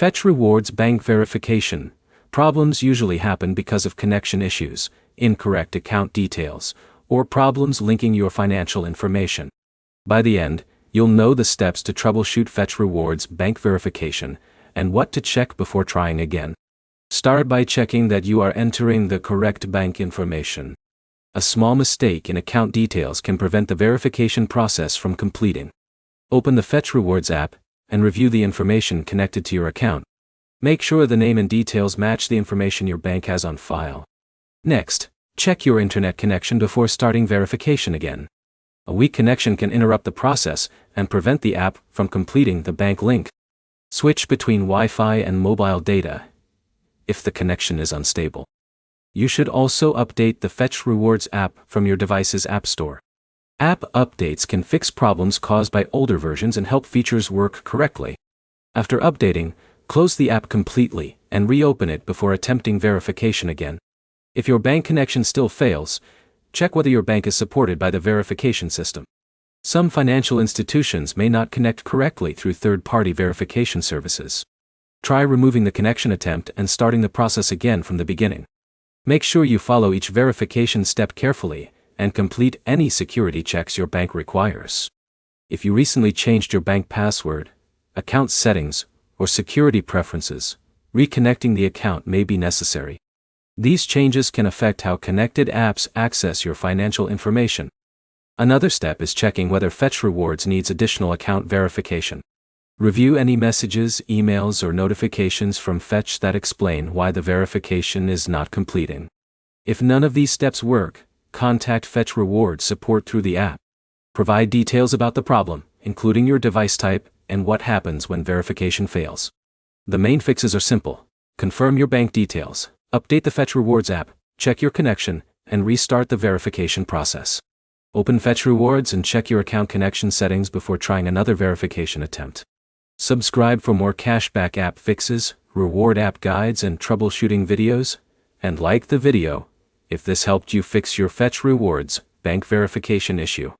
Fetch Rewards Bank Verification. Problems usually happen because of connection issues, incorrect account details, or problems linking your financial information. By the end, you'll know the steps to troubleshoot Fetch Rewards Bank Verification and what to check before trying again. Start by checking that you are entering the correct bank information. A small mistake in account details can prevent the verification process from completing. Open the Fetch Rewards app and review the information connected to your account. Make sure the name and details match the information your bank has on file. Next, check your internet connection before starting verification again. A weak connection can interrupt the process and prevent the app from completing the bank link. Switch between Wi-Fi and mobile data if the connection is unstable. You should also update the Fetch Rewards app from your device's app store. App updates can fix problems caused by older versions and help features work correctly. After updating, close the app completely and reopen it before attempting verification again. If your bank connection still fails, check whether your bank is supported by the verification system. Some financial institutions may not connect correctly through third-party verification services. Try removing the connection attempt and starting the process again from the beginning. Make sure you follow each verification step carefully and complete any security checks your bank requires. If you recently changed your bank password, account settings, or security preferences, reconnecting the account may be necessary. These changes can affect how connected apps access your financial information. Another step is checking whether Fetch Rewards needs additional account verification. Review any messages, emails, or notifications from Fetch that explain why the verification is not completing. If none of these steps work, contact Fetch Rewards support through the app. Provide details about the problem, including your device type and what happens when verification fails. The main fixes are simple. Confirm your bank details, update the Fetch Rewards app, check your connection, and restart the verification process. Open Fetch Rewards and check your account connection settings before trying another verification attempt. Subscribe for more cashback app fixes, reward app guides, and troubleshooting videos, and like the video if this helped you fix your Fetch Rewards bank verification issue.